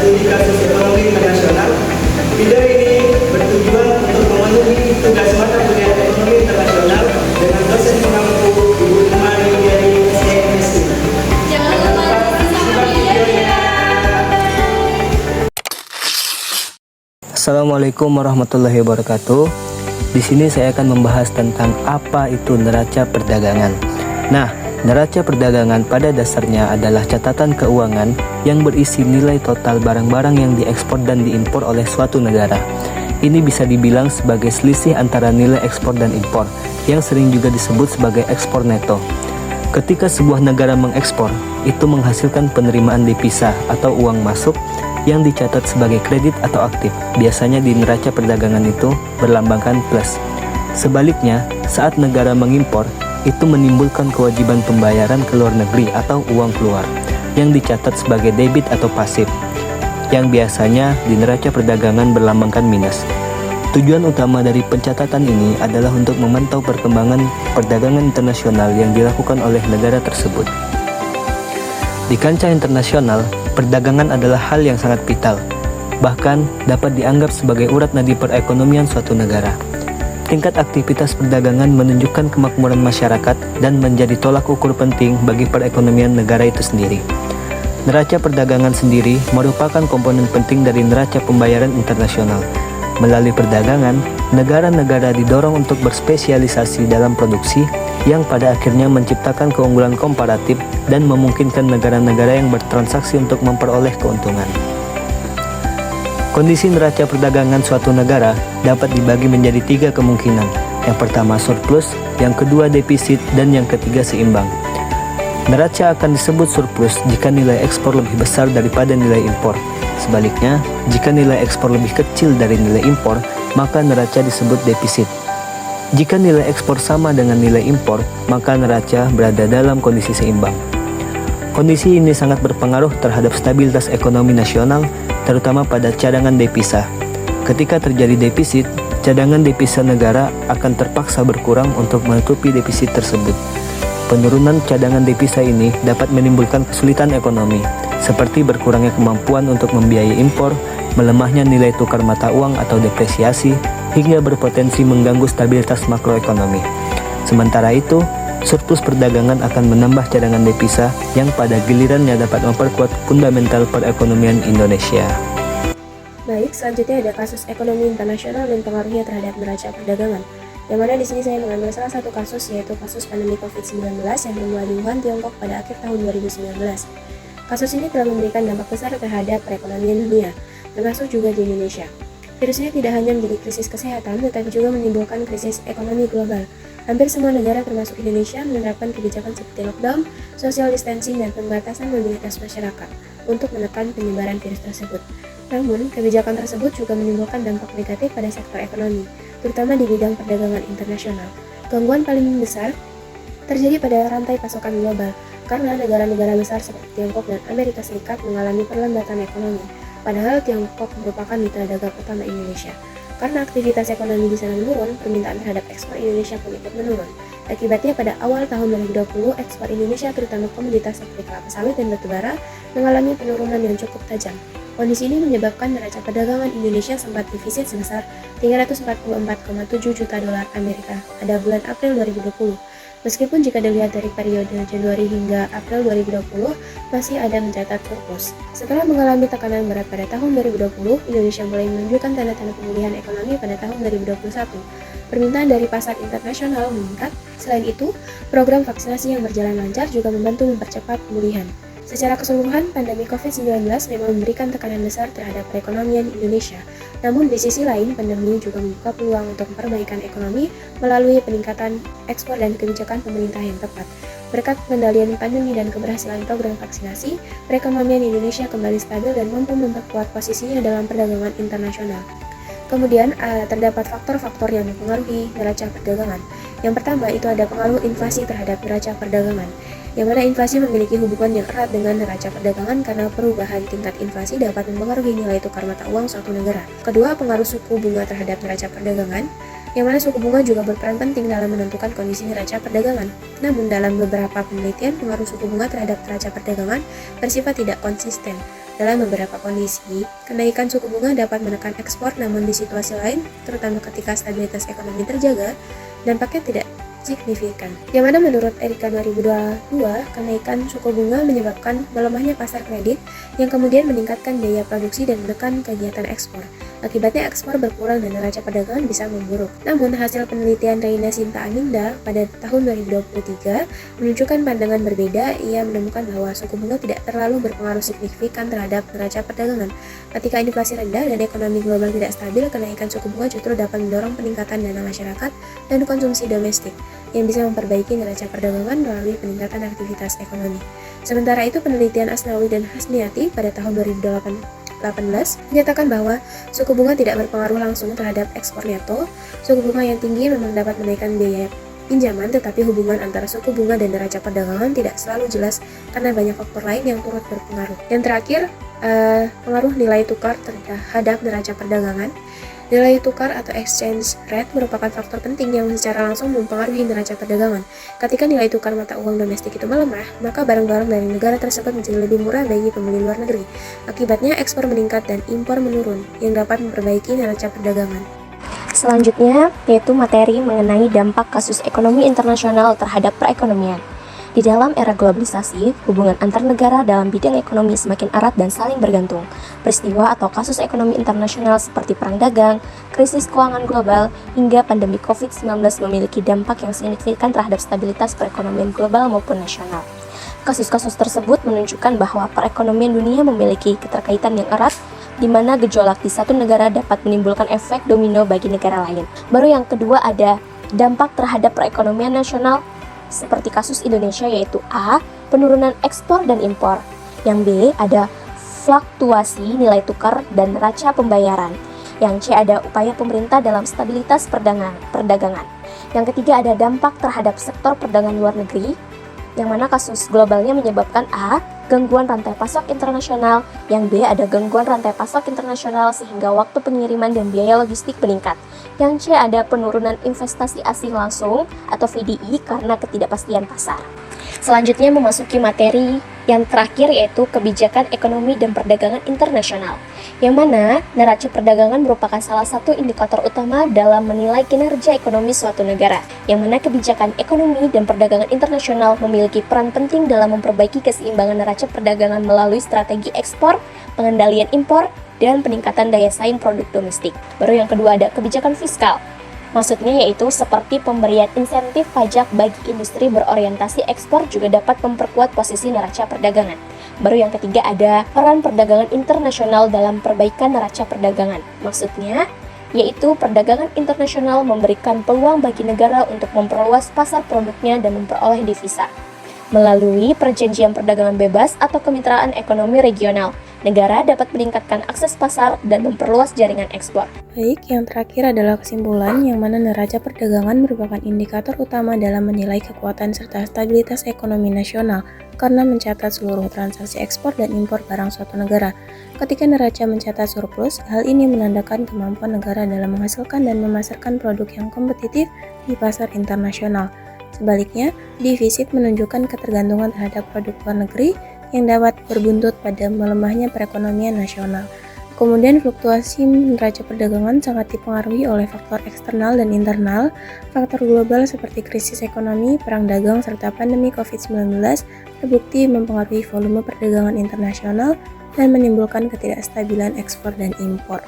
studi kasus ekonomi internasional. Video ini bertujuan untuk memenuhi tugas mata kuliah ekonomi internasional dengan dosen pengampu Ibu Mari dari SMSI. Jangan lupa simak videonya. Assalamualaikum warahmatullahi wabarakatuh. Di sini saya akan membahas tentang apa itu neraca perdagangan. Nah, neraca perdagangan pada dasarnya adalah catatan keuangan yang berisi nilai total barang-barang yang diekspor dan diimpor oleh suatu negara. Ini bisa dibilang sebagai selisih antara nilai ekspor dan impor, yang sering juga disebut sebagai ekspor neto. Ketika sebuah negara mengekspor, itu menghasilkan penerimaan devisa atau uang masuk yang dicatat sebagai kredit atau aktif. Biasanya di neraca perdagangan itu berlambangkan plus. Sebaliknya, saat negara mengimpor, itu menimbulkan kewajiban pembayaran ke luar negeri atau uang keluar, yang dicatat sebagai debit atau pasif, yang biasanya di neraca perdagangan berlambangkan minus. Tujuan utama dari pencatatan ini adalah untuk memantau perkembangan perdagangan internasional yang dilakukan oleh negara tersebut. Di kancah internasional, perdagangan adalah hal yang sangat vital, bahkan dapat dianggap sebagai urat nadi perekonomian suatu negara. Tingkat aktivitas perdagangan menunjukkan kemakmuran masyarakat dan menjadi tolak ukur penting bagi perekonomian negara itu sendiri. Neraca perdagangan sendiri merupakan komponen penting dari neraca pembayaran internasional. Melalui perdagangan, negara-negara didorong untuk berspesialisasi dalam produksi yang pada akhirnya menciptakan keunggulan komparatif dan memungkinkan negara-negara yang bertransaksi untuk memperoleh keuntungan. Kondisi neraca perdagangan suatu negara dapat dibagi menjadi 3 kemungkinan. Yang pertama surplus, yang kedua defisit, dan yang ketiga seimbang. Neraca akan disebut surplus jika nilai ekspor lebih besar daripada nilai impor. Sebaliknya, jika nilai ekspor lebih kecil dari nilai impor, maka neraca disebut defisit. Jika nilai ekspor sama dengan nilai impor, maka neraca berada dalam kondisi seimbang. Kondisi ini sangat berpengaruh terhadap stabilitas ekonomi nasional, terutama pada cadangan devisa. Ketika terjadi defisit, cadangan devisa negara akan terpaksa berkurang untuk menutupi defisit tersebut. Penurunan cadangan devisa ini dapat menimbulkan kesulitan ekonomi, seperti berkurangnya kemampuan untuk membiayai impor, melemahnya nilai tukar mata uang atau depresiasi, hingga berpotensi mengganggu stabilitas makroekonomi. Sementara itu, surplus perdagangan akan menambah cadangan devisa yang pada gilirannya dapat memperkuat fundamental perekonomian Indonesia. Baik, selanjutnya ada kasus ekonomi internasional dan pengaruhnya terhadap neraca perdagangan. Yang mana di sini saya mengambil salah satu kasus, yaitu kasus pandemi COVID-19 yang bermula di Wuhan, Tiongkok pada akhir tahun 2019. Kasus ini telah memberikan dampak besar terhadap perekonomian dunia, termasuk juga di Indonesia. Virus ini tidak hanya menjadi krisis kesehatan, tetapi juga menimbulkan krisis ekonomi global. Hampir semua negara termasuk Indonesia menerapkan kebijakan seperti lockdown, social distancing, dan pembatasan mobilitas masyarakat untuk menekan penyebaran virus tersebut. Namun, kebijakan tersebut juga menimbulkan dampak negatif pada sektor ekonomi, terutama di bidang perdagangan internasional. Gangguan paling besar terjadi pada rantai pasokan global, karena negara-negara besar seperti Tiongkok dan Amerika Serikat mengalami perlambatan ekonomi, padahal Tiongkok merupakan mitra dagang utama Indonesia. Karena aktivitas ekonomi di sana menurun, permintaan terhadap ekspor Indonesia pun ikut menurun. Akibatnya pada awal tahun 2020, ekspor Indonesia terutama komoditas seperti kelapa sawit dan batubara mengalami penurunan yang cukup tajam. Kondisi ini menyebabkan neraca perdagangan Indonesia sempat defisit sebesar 344,7 juta dolar Amerika pada bulan April 2020. Meskipun jika dilihat dari periode Januari hingga April 2020 masih ada mencatat surplus. Setelah mengalami tekanan berat pada tahun 2020, Indonesia mulai menunjukkan tanda-tanda pemulihan ekonomi pada tahun 2021. Permintaan dari pasar internasional meningkat. Selain itu, program vaksinasi yang berjalan lancar juga membantu mempercepat pemulihan. Secara keseluruhan, pandemi COVID-19 memang memberikan tekanan besar terhadap perekonomian Indonesia. Namun di sisi lain, pandemi juga membuka peluang untuk perbaikan ekonomi melalui peningkatan ekspor dan kebijakan pemerintah yang tepat. Berkat pengendalian pandemi dan keberhasilan program vaksinasi, perekonomian Indonesia kembali stabil dan mampu memperkuat posisinya dalam perdagangan internasional. Kemudian, terdapat faktor-faktor yang mempengaruhi neraca perdagangan. Yang pertama, itu ada pengaruh inflasi terhadap neraca perdagangan, yang mana inflasi memiliki hubungan yang erat dengan neraca perdagangan karena perubahan tingkat inflasi dapat mempengaruhi nilai tukar mata uang suatu negara. Kedua, pengaruh suku bunga terhadap neraca perdagangan. yang mana suku bunga juga berperan penting dalam menentukan kondisi neraca perdagangan. Namun dalam beberapa penelitian, pengaruh suku bunga terhadap neraca perdagangan bersifat tidak konsisten. Dalam beberapa kondisi, kenaikan suku bunga dapat menekan ekspor, namun di situasi lain, terutama ketika stabilitas ekonomi terjaga, dampaknya tidak signifikan. Yang mana menurut Erika 2022, kenaikan suku bunga menyebabkan melemahnya pasar kredit yang kemudian meningkatkan biaya produksi dan menekan kegiatan ekspor. Akibatnya ekspor berkurang dan neraca perdagangan bisa memburuk. Namun hasil penelitian Reina Sinta Aminda pada tahun 2023 menunjukkan pandangan berbeda. Ia menemukan bahwa suku bunga tidak terlalu berpengaruh signifikan terhadap neraca perdagangan. Ketika inflasi rendah dan ekonomi global tidak stabil, kenaikan suku bunga justru dapat mendorong peningkatan dana masyarakat dan konsumsi domestik yang bisa memperbaiki neraca perdagangan melalui peningkatan aktivitas ekonomi. Sementara itu, penelitian Asnawi dan Hasniati pada tahun 2018 menyatakan bahwa suku bunga tidak berpengaruh langsung terhadap ekspor neto. Suku bunga yang tinggi memang dapat menaikkan biaya pinjaman, tetapi hubungan antara suku bunga dan neraca perdagangan tidak selalu jelas karena banyak faktor lain yang turut berpengaruh. Yang terakhir, pengaruh nilai tukar terhadap neraca perdagangan. Nilai tukar atau exchange rate merupakan faktor penting yang secara langsung mempengaruhi neraca perdagangan. Ketika nilai tukar mata uang domestik itu melemah, maka barang-barang dari negara tersebut menjadi lebih murah bagi pembeli luar negeri. Akibatnya ekspor meningkat dan impor menurun, yang dapat memperbaiki neraca perdagangan. Selanjutnya, yaitu materi mengenai dampak kasus ekonomi internasional terhadap perekonomian. Di dalam era globalisasi, hubungan antar negara dalam bidang ekonomi semakin erat dan saling bergantung. Peristiwa atau kasus ekonomi internasional seperti perang dagang, krisis keuangan global, hingga pandemi COVID-19 memiliki dampak yang signifikan terhadap stabilitas perekonomian global maupun nasional. Kasus-kasus tersebut menunjukkan bahwa perekonomian dunia memiliki keterkaitan yang erat, di mana gejolak di satu negara dapat menimbulkan efek domino bagi negara lain. Baru yang kedua ada dampak terhadap perekonomian nasional, seperti kasus Indonesia, yaitu A. Penurunan ekspor dan impor. Yang B. Ada fluktuasi nilai tukar dan neraca pembayaran. Yang C. Ada upaya pemerintah dalam stabilitas perdagangan. Yang ketiga ada dampak terhadap sektor perdagangan luar negeri, yang mana kasus globalnya menyebabkan A. Gangguan rantai pasok internasional. Yang B. Ada gangguan rantai pasok internasional sehingga waktu pengiriman dan biaya logistik meningkat. Yang C. Ada penurunan investasi asing langsung atau VDI karena ketidakpastian pasar. Selanjutnya memasuki materi yang terakhir, yaitu kebijakan ekonomi dan perdagangan internasional, yang mana neraca perdagangan merupakan salah satu indikator utama dalam menilai kinerja ekonomi suatu negara, yang mana kebijakan ekonomi dan perdagangan internasional memiliki peran penting dalam memperbaiki keseimbangan neraca perdagangan melalui strategi ekspor, pengendalian impor, dan peningkatan daya saing produk domestik. Baru yang kedua ada kebijakan fiskal. Maksudnya yaitu seperti pemberian insentif pajak bagi industri berorientasi ekspor juga dapat memperkuat posisi neraca perdagangan. Baru yang ketiga ada peran perdagangan internasional dalam perbaikan neraca perdagangan. Maksudnya yaitu perdagangan internasional memberikan peluang bagi negara untuk memperluas pasar produknya dan memperoleh devisa. Melalui perjanjian perdagangan bebas atau kemitraan ekonomi regional, negara dapat meningkatkan akses pasar dan memperluas jaringan ekspor. Baik, yang terakhir adalah kesimpulan, yang mana neraca perdagangan merupakan indikator utama dalam menilai kekuatan serta stabilitas ekonomi nasional karena mencatat seluruh transaksi ekspor dan impor barang suatu negara. Ketika neraca mencatat surplus, hal ini menandakan kemampuan negara dalam menghasilkan dan memasarkan produk yang kompetitif di pasar internasional. Sebaliknya, defisit menunjukkan ketergantungan terhadap produk luar negeri yang dapat berbuntut pada melemahnya perekonomian nasional. Kemudian fluktuasi neraca perdagangan sangat dipengaruhi oleh faktor eksternal dan internal. Faktor global seperti krisis ekonomi, perang dagang, serta pandemi COVID-19 terbukti mempengaruhi volume perdagangan internasional dan menimbulkan ketidakstabilan ekspor dan impor.